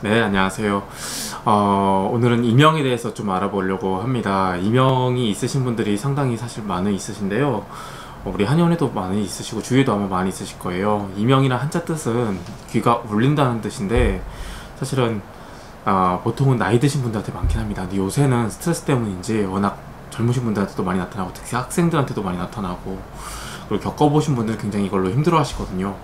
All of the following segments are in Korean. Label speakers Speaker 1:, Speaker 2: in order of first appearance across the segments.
Speaker 1: 네, 안녕하세요. 오늘은 이명에 대해서 좀 알아보려고 합니다. 이명이 있으신 분들이 상당히 사실 많이 있으신데요. 우리 한의원에도 많이 있으시고 주위에도 아마 많이 있으실 거예요. 이명이란 한자 뜻은 귀가 울린다는 뜻인데 사실은 보통은 나이 드신 분들한테 많긴 합니다. 근데 요새는 스트레스 때문인지 워낙 젊으신 분들한테도 많이 나타나고 특히 학생들한테도 많이 나타나고 그리고 겪어보신 분들은 굉장히 이걸로 힘들어 하시거든요.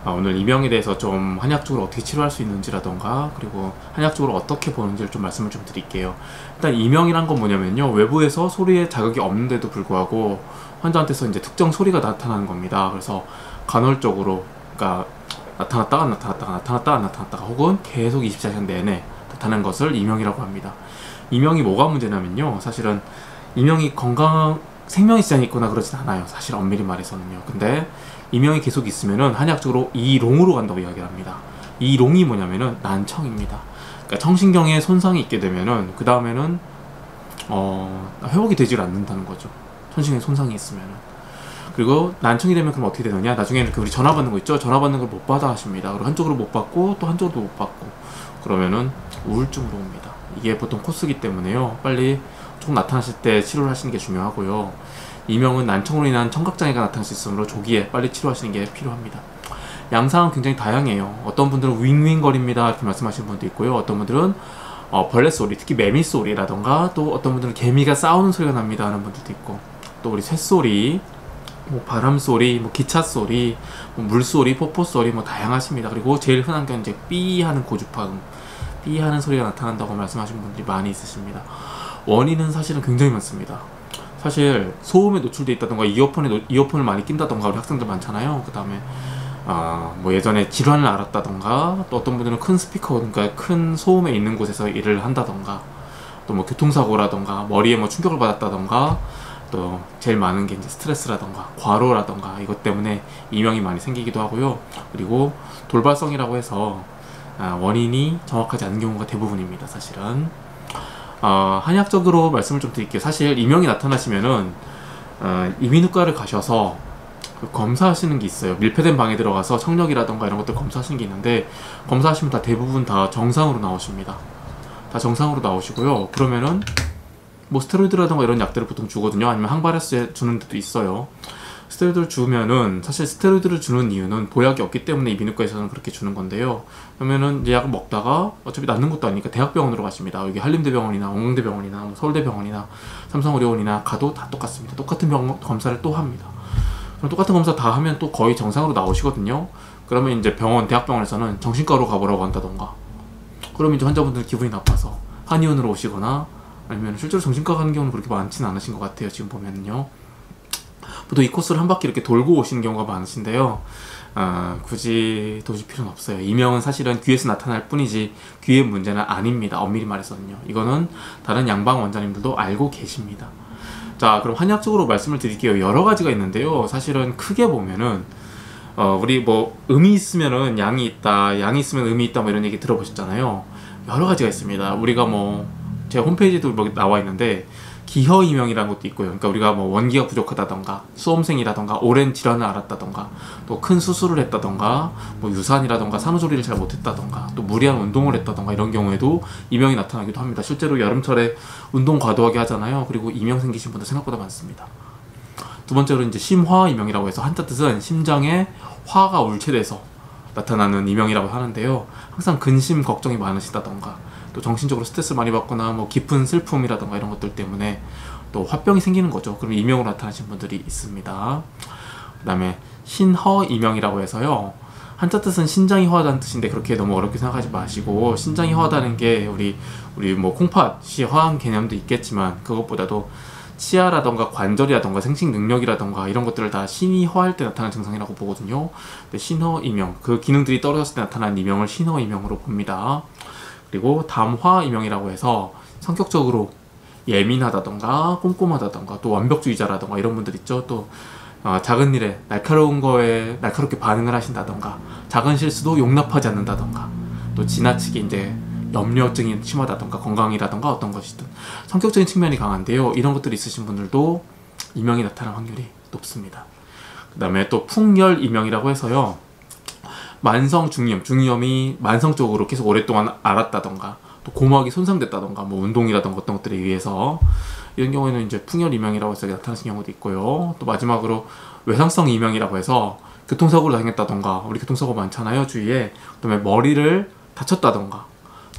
Speaker 1: 오늘 이명에 대해서 좀 한의학적으로 어떻게 치료할 수 있는지라던가 그리고 한의학적으로 어떻게 보는지를 좀 말씀을 좀 드릴게요. 일단 이명이란 건 뭐냐면요, 외부에서 소리에 자극이 없는데도 불구하고 환자한테서 이제 특정 소리가 나타나는 겁니다. 그래서 간헐적으로, 그러니까 나타났다가 나타났다가 나타났다가 나타났다가 혹은 계속 24시간 내내 나타나는 것을 이명이라고 합니다. 이명이 뭐가 문제냐면요, 사실은 이명이 건강 생명이 지장이 있거나 그러진 않아요, 사실 엄밀히 말해서는요. 근데 이명이 계속 있으면은 한의학적으로 이롱으로 간다고 이야기를 합니다. 이롱이 뭐냐면은 난청입니다. 그러니까 청신경에 손상이 있게 되면은 그 다음에는 회복이 되질 않는다는 거죠. 청신경에 손상이 있으면은. 그리고 난청이 되면 그럼 어떻게 되느냐, 나중에는 우리 전화 받는 거 있죠, 전화 받는 걸 못 받아 하십니다. 그리고 한쪽으로 못 받고 또 한쪽으로 못 받고 그러면은 우울증으로 옵니다. 이게 보통 코스기 때문에요, 빨리 좀 나타나실 때 치료를 하시는 게 중요하고요. 이명은 난청으로 인한 청각장애가 나타날 수 있으므로 조기에 빨리 치료하시는 게 필요합니다. 양상은 굉장히 다양해요. 어떤 분들은 윙윙거립니다 이렇게 말씀하시는 분도 있고요. 어떤 분들은 벌레 소리, 특히 매미 소리라던가, 또 어떤 분들은 개미가 싸우는 소리가 납니다 하는 분들도 있고, 또 우리 새소리, 뭐 바람 소리, 뭐 기차 소리, 뭐 물소리, 폭포 소리, 뭐 다양하십니다. 그리고 제일 흔한 게 이제 삐 하는 고주파음, 삐 하는 소리가 나타난다고 말씀하시는 분들이 많이 있으십니다. 원인은 사실은 굉장히 많습니다. 사실 소음에 노출돼 있다던가 이어폰을 많이 낀다던가 우리 학생들 많잖아요. 그 다음에 뭐 예전에 질환을 앓았다던가, 또 어떤 분들은 큰 스피커, 그러니까 큰 소음에 있는 곳에서 일을 한다던가, 또 뭐 교통사고라던가 머리에 뭐 충격을 받았다던가, 또 제일 많은 게 이제 스트레스라던가 과로라던가 이것 때문에 이명이 많이 생기기도 하고요. 그리고 돌발성이라고 해서 원인이 정확하지 않은 경우가 대부분입니다, 사실은. 한의학적으로 말씀을 좀 드릴게요. 사실 이명이 나타나시면은 이비인후과를 가셔서 그 검사하시는 게 있어요. 밀폐된 방에 들어가서 청력이라던가 이런 것들 검사하시는 게 있는데, 검사하시면 다 대부분 다 정상으로 나오십니다. 다 정상으로 나오시고요. 그러면은 뭐 스테로이드라던가 이런 약들을 보통 주거든요. 아니면 항바이러스 주는 데도 있어요. 스테로이드를 주면은, 사실 스테로이드를 주는 이유는 보약이 없기 때문에 이비인후과에서는 그렇게 주는 건데요. 그러면은 이제 약을 먹다가 어차피 낫는 것도 아니니까 대학병원으로 가십니다. 여기 한림대병원이나 엉릉대병원이나 뭐 서울대병원이나 삼성의료원이나 가도 다 똑같습니다. 똑같은 검사를 또 합니다. 그럼 똑같은 검사 다 하면 또 거의 정상으로 나오시거든요. 그러면 이제 대학병원에서는 정신과로 가보라고 한다던가, 그러면 이제 환자분들 기분이 나빠서 한의원으로 오시거나, 아니면 실제로 정신과 가는 경우는 그렇게 많지는 않으신 것 같아요, 지금 보면은요. 보통 이 코스를 한 바퀴 이렇게 돌고 오시는 경우가 많으신데요. 굳이 도실 필요는 없어요. 이명은 사실은 귀에서 나타날 뿐이지 귀의 문제는 아닙니다, 엄밀히 말해서는요. 이거는 다른 양방 원장님들도 알고 계십니다. 자, 그럼 한의학적으로 말씀을 드릴게요. 여러 가지가 있는데요. 사실은 크게 보면은 우리 뭐 음이 있으면은 양이 있다, 양이 있으면 음이 있다, 뭐 이런 얘기 들어보셨잖아요. 여러 가지가 있습니다. 우리가 뭐 제 홈페이지에도 뭐 나와 있는데, 기허이명이라는 것도 있고요. 그러니까 우리가 뭐 원기가 부족하다던가, 수험생이라던가, 오랜 질환을 앓았다던가, 또 큰 수술을 했다던가, 뭐 유산이라던가, 산후조리를 잘 못했다던가, 또 무리한 운동을 했다던가, 이런 경우에도 이명이 나타나기도 합니다. 실제로 여름철에 운동 과도하게 하잖아요. 그리고 이명 생기신 분들 생각보다 많습니다. 두 번째로 이제 심화이명이라고 해서, 한자 뜻은 심장에 화가 울체돼서 나타나는 이명이라고 하는데요. 항상 근심 걱정이 많으시다던가, 또 정신적으로 스트레스 많이 받거나 뭐 깊은 슬픔이라던가 이런 것들 때문에 또 화병이 생기는 거죠. 그럼 이명으로 나타나신 분들이 있습니다. 그 다음에 신허이명이라고 해서요, 한자 뜻은 신장이 허하다는 뜻인데 그렇게 너무 어렵게 생각하지 마시고, 신장이 허하다는 게 우리 뭐 콩팥이 허한 개념도 있겠지만, 그것보다도 치아라던가 관절이라던가 생식 능력이라던가 이런 것들을 다 신이 허할 때 나타나는 증상이라고 보거든요. 근데 신허이명, 그 기능들이 떨어졌을 때 나타나는 이명을 신허이명으로 봅니다. 그리고 담화이명이라고 해서 성격적으로 예민하다던가 꼼꼼하다던가, 또 완벽주의자라던가 이런 분들 있죠. 또 작은 일에 날카로운 거에 날카롭게 반응을 하신다던가, 작은 실수도 용납하지 않는다던가, 또 지나치게 이제 염려증이 심하다던가, 건강이라던가 어떤 것이든 성격적인 측면이 강한데요. 이런 것들이 있으신 분들도 이명이 나타날 확률이 높습니다. 그 다음에 또 풍열이명이라고 해서요, 만성 중이염, 중이염이 만성적으로 계속 오랫동안 앓았다던가, 또 고막이 손상됐다던가, 뭐 운동이라던가 어떤 것들에 의해서, 이런 경우에는 이제 풍열 이명이라고 해서 나타나는 경우도 있고요. 또 마지막으로 외상성 이명이라고 해서 교통사고를 당했다던가, 우리 교통사고 많잖아요, 주위에. 그다음에 머리를 다쳤다던가,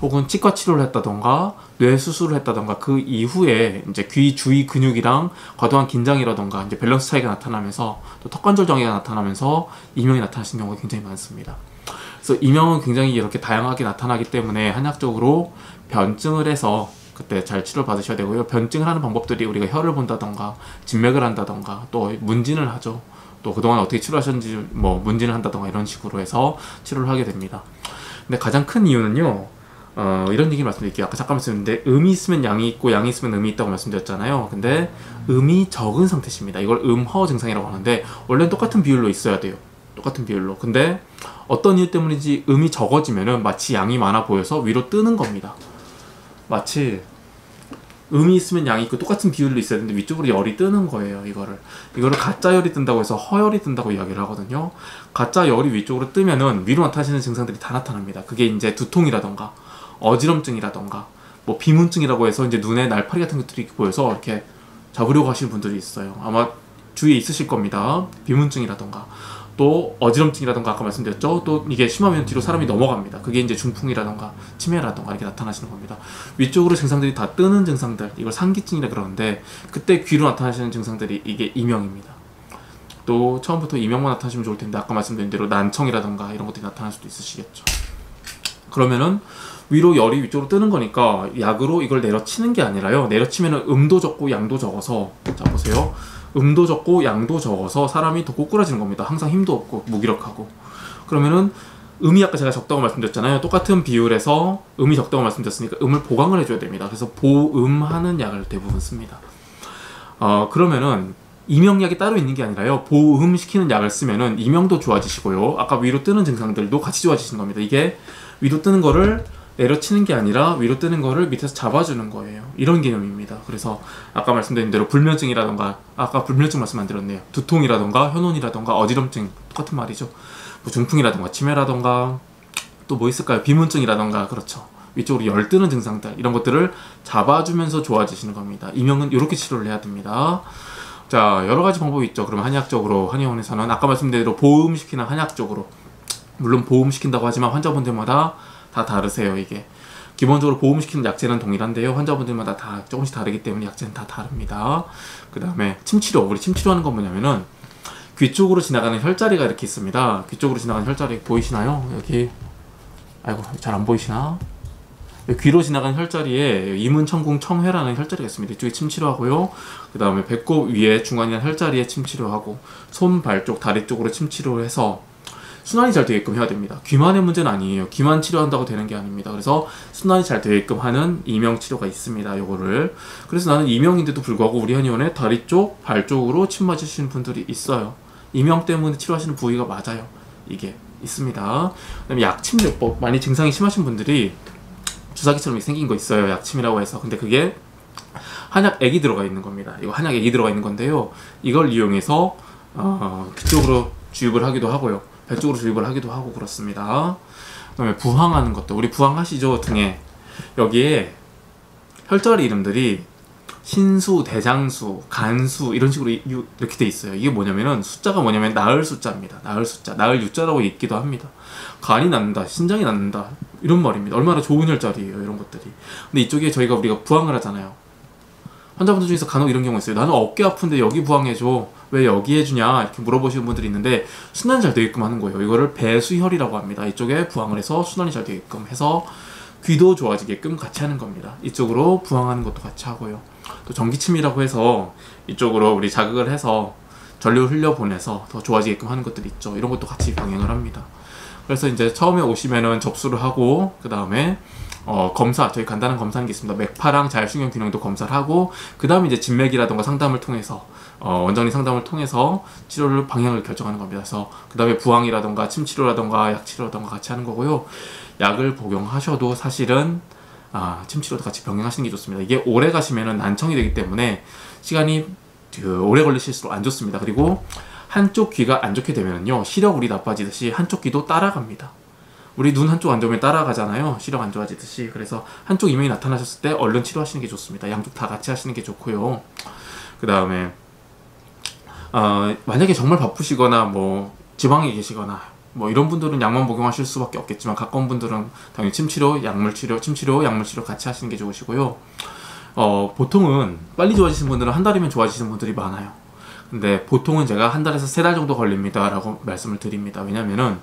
Speaker 1: 혹은 치과 치료를 했다던가, 뇌 수술을 했다던가, 그 이후에 이제 귀 주위 근육이랑 과도한 긴장이라던가, 이제 밸런스 차이가 나타나면서, 또 턱관절 장애가 나타나면서 이명이 나타나시는 경우가 굉장히 많습니다. 그래서 이명은 굉장히 이렇게 다양하게 나타나기 때문에 한약적으로 변증을 해서 그때 잘 치료를 받으셔야 되고요. 변증을 하는 방법들이 우리가 혈을 본다던가, 진맥을 한다던가, 또 문진을 하죠. 또 그동안 어떻게 치료하셨는지 뭐 문진을 한다던가 이런 식으로 해서 치료를 하게 됩니다. 근데 가장 큰 이유는요, 이런 얘기 말씀드릴게요. 아까 잠깐 말씀드렸는데, 음이 있으면 양이 있고 양이 있으면 음이 있다고 말씀드렸잖아요. 근데 음이 적은 상태십니다. 이걸 음허 증상이라고 하는데, 원래는 똑같은 비율로 있어야 돼요. 똑같은 비율로. 근데 어떤 이유 때문인지 음이 적어지면은 마치 양이 많아 보여서 위로 뜨는 겁니다. 마치 음이 있으면 양이 있고 똑같은 비율로 있어야 되는데 위쪽으로 열이 뜨는 거예요. 이거를 가짜 열이 뜬다고 해서 허열이 뜬다고 이야기를 하거든요. 가짜 열이 위쪽으로 뜨면은 위로 나타나시는 증상들이 다 나타납니다. 그게 이제 두통이라던가 어지럼증이라던가 뭐 비문증이라고 해서 이제 눈에 날파리 같은 것들이 보여서 이렇게 잡으려고 하시는 분들이 있어요. 아마 주위에 있으실 겁니다. 비문증이라던가 또 어지럼증이라던가 아까 말씀드렸죠. 또 이게 심하면 뒤로 사람이 넘어갑니다. 그게 이제 중풍이라던가 치매라던가 이렇게 나타나시는 겁니다. 위쪽으로 증상들이 다 뜨는 증상들, 이걸 상기증이라 그러는데, 그때 귀로 나타나시는 증상들이 이게 이명입니다. 또 처음부터 이명만 나타나시면 좋을 텐데, 아까 말씀드린 대로 난청이라던가 이런 것들이 나타날 수도 있으시겠죠. 그러면은 위로 열이 위쪽으로 뜨는 거니까 약으로 이걸 내려치는 게 아니라요, 내려치면은 음도 적고 양도 적어서, 자 보세요, 음도 적고 양도 적어서 사람이 더 꼬꾸라지는 겁니다. 항상 힘도 없고 무기력하고. 그러면은 음이 아까 제가 적다고 말씀드렸잖아요. 똑같은 비율에서 음이 적다고 말씀드렸으니까 음을 보강을 해줘야 됩니다. 그래서 보음하는 약을 대부분 씁니다. 그러면은 이명약이 따로 있는 게 아니라요, 보음시키는 약을 쓰면은 이명도 좋아지시고요, 아까 위로 뜨는 증상들도 같이 좋아지시는 겁니다. 이게 위로 뜨는 거를 내려치는 게 아니라 위로 뜨는 거를 밑에서 잡아주는 거예요. 이런 개념입니다. 그래서 아까 말씀드린 대로 불면증이라던가, 아까 불면증 말씀 안 드렸네요. 두통이라던가 현온이라던가 어지럼증 똑같은 말이죠. 뭐 중풍이라던가 치매라던가 또 뭐 있을까요? 비문증이라던가, 그렇죠. 위쪽으로 열 뜨는 증상들, 이런 것들을 잡아주면서 좋아지시는 겁니다. 이명은 이렇게 치료를 해야 됩니다. 자, 여러 가지 방법이 있죠. 그러면 한의학적으로, 한의원에서는 아까 말씀드린 대로 보음시키는 한약적으로, 물론 보음시킨다고 하지만 환자분들마다 다 다르세요. 이게 기본적으로 보음시키는 약재는 동일한데요, 환자분들마다 다 조금씩 다르기 때문에 약재는 다 다릅니다. 그 다음에 침치료, 우리 침치료하는 건 뭐냐면은 귀 쪽으로 지나가는 혈자리가 이렇게 있습니다. 귀 쪽으로 지나가는 혈자리 보이시나요? 여기, 아이고 잘 안 보이시나? 귀로 지나가는 혈자리에 이문청궁 청회라는 혈자리가 있습니다. 이쪽에 침치료하고요. 그 다음에 배꼽 위에 중간이나 혈자리에 침치료하고, 손, 발 쪽, 다리 쪽으로 침치료를 해서 순환이 잘 되게끔 해야 됩니다. 귀만의 문제는 아니에요. 귀만 치료한다고 되는 게 아닙니다. 그래서 순환이 잘 되게끔 하는 이명 치료가 있습니다. 요거를. 그래서 나는 이명인데도 불구하고 우리 한의원에 다리 쪽, 발 쪽으로 침 맞으시는 분들이 있어요. 이명 때문에 치료하시는 부위가 맞아요. 이게 있습니다. 그다음에 약침요법, 많이 증상이 심하신 분들이 주사기처럼 생긴 거 있어요. 약침이라고 해서. 근데 그게 한약액이 들어가 있는 겁니다. 이거 한약액이 들어가 있는 건데요, 이걸 이용해서 귀 쪽으로 주입을 하기도 하고요, 배 쪽으로 주입을 하기도 하고 그렇습니다. 그 다음에 부항하는 것도, 우리 부항하시죠, 등에. 여기에 혈자리 이름들이 신수, 대장수, 간수 이런 식으로 이렇게 돼 있어요. 이게 뭐냐면은, 숫자가 뭐냐면 나을 숫자입니다. 나을 숫자, 나을 유자라고 읽기도 합니다. 간이 낫는다, 신장이 낫는다, 이런 말입니다. 얼마나 좋은 혈자리예요, 이런 것들이. 근데 이쪽에 우리가 부항을 하잖아요. 환자분들 중에서 간혹 이런 경우가 있어요. 나는 어깨 아픈데 여기 부항해줘, 왜 여기 해주냐, 이렇게 물어보시는 분들이 있는데, 순환이 잘 되게끔 하는 거예요. 이거를 배수혈이라고 합니다. 이쪽에 부항을 해서 순환이 잘 되게끔 해서 귀도 좋아지게끔 같이 하는 겁니다. 이쪽으로 부항하는 것도 같이 하고요. 또 전기침이라고 해서 이쪽으로 우리 자극을 해서 전류를 흘려보내서 더 좋아지게끔 하는 것들이 있죠. 이런 것도 같이 병행을 합니다. 그래서 이제 처음에 오시면은 접수를 하고, 그 다음에 검사, 저희 간단한 검사하는 게 있습니다. 맥파랑 자율신경 균형도 검사를 하고, 그 다음에 이제 진맥이라던가 상담을 통해서, 원장님 상담을 통해서 치료를 방향을 결정하는 겁니다. 그래서 그 다음에 부항이라던가 침치료라던가 약치료라던가 같이 하는 거고요. 약을 복용하셔도 사실은 침치료도 같이 병행하시는 게 좋습니다. 이게 오래 가시면은 난청이 되기 때문에 시간이 오래 걸리실수록 안 좋습니다. 그리고 한쪽 귀가 안 좋게 되면요, 시력이 나빠지듯이 한쪽 귀도 따라갑니다. 우리 눈 한쪽 안 좋으면 따라가잖아요. 시력 안 좋아지듯이. 그래서 한쪽 이명이 나타나셨을 때 얼른 치료하시는 게 좋습니다. 양쪽 다 같이 하시는 게 좋고요. 그 다음에 만약에 정말 바쁘시거나 뭐 지방에 계시거나 뭐 이런 분들은 약만 복용하실 수밖에 없겠지만, 가까운 분들은 당연히 침치료, 약물치료, 침치료, 약물치료 같이 하시는 게 좋으시고요. 보통은 빨리 좋아지시는 분들은 한 달이면 좋아지시는 분들이 많아요. 근데 보통은 제가 한 달에서 3달 정도 걸립니다 라고 말씀을 드립니다. 왜냐면은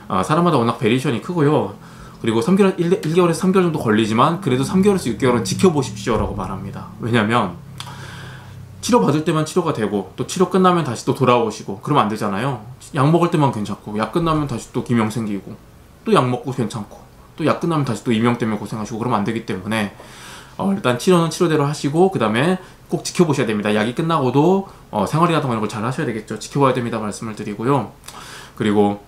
Speaker 1: 사람마다 워낙 베리에이션이 크고요. 그리고 1개월에서 3개월 정도 걸리지만 그래도 3개월에서 6개월은 지켜보십시오 라고 말합니다. 왜냐면 치료 받을 때만 치료가 되고 또 치료 끝나면 다시 또 돌아오시고 그러면 안 되잖아요. 약 먹을 때만 괜찮고 약 끝나면 다시 또 기명 생기고 또 약 먹고 괜찮고 또 약 끝나면 다시 또 이명 때문에 고생하시고 그러면 안 되기 때문에 일단 치료는 치료대로 하시고 그 다음에 꼭 지켜보셔야 됩니다. 약이 끝나고도 생활이라든가 이런 걸 잘 하셔야 되겠죠. 지켜봐야 됩니다 말씀을 드리고요. 그리고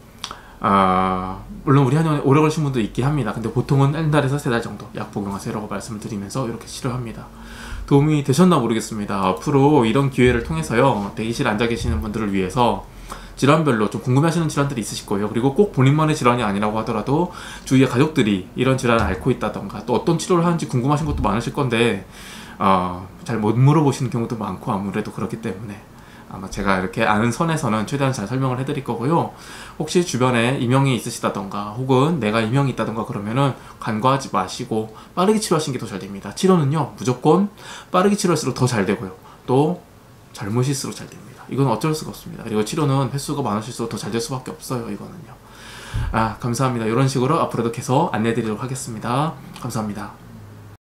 Speaker 1: 물론 우리 한의원에 오래 걸리신 분도 있긴 합니다. 근데 보통은 1달에서 3달 정도 약 복용하세요 라고 말씀을 드리면서 이렇게 치료합니다. 도움이 되셨나 모르겠습니다. 앞으로 이런 기회를 통해서요, 대기실에 앉아 계시는 분들을 위해서 질환별로 좀 궁금해하시는 질환들이 있으실 거예요. 그리고 꼭 본인만의 질환이 아니라고 하더라도 주위의 가족들이 이런 질환을 앓고 있다던가 또 어떤 치료를 하는지 궁금하신 것도 많으실 건데 잘 못 물어보시는 경우도 많고 아무래도 그렇기 때문에 아마 제가 이렇게 아는 선에서는 최대한 잘 설명을 해드릴 거고요. 혹시 주변에 이명이 있으시다던가 혹은 내가 이명이 있다던가 그러면은 간과하지 마시고 빠르게 치료하시는 게 더 잘 됩니다. 치료는요 무조건 빠르게 치료할수록 더 잘 되고요, 또 젊으실수록 잘 됩니다. 이건 어쩔 수가 없습니다. 그리고 치료는 횟수가 많으실수록 더 잘 될 수밖에 없어요. 이거는요. 감사합니다. 이런 식으로 앞으로도 계속 안내해 드리도록 하겠습니다. 감사합니다.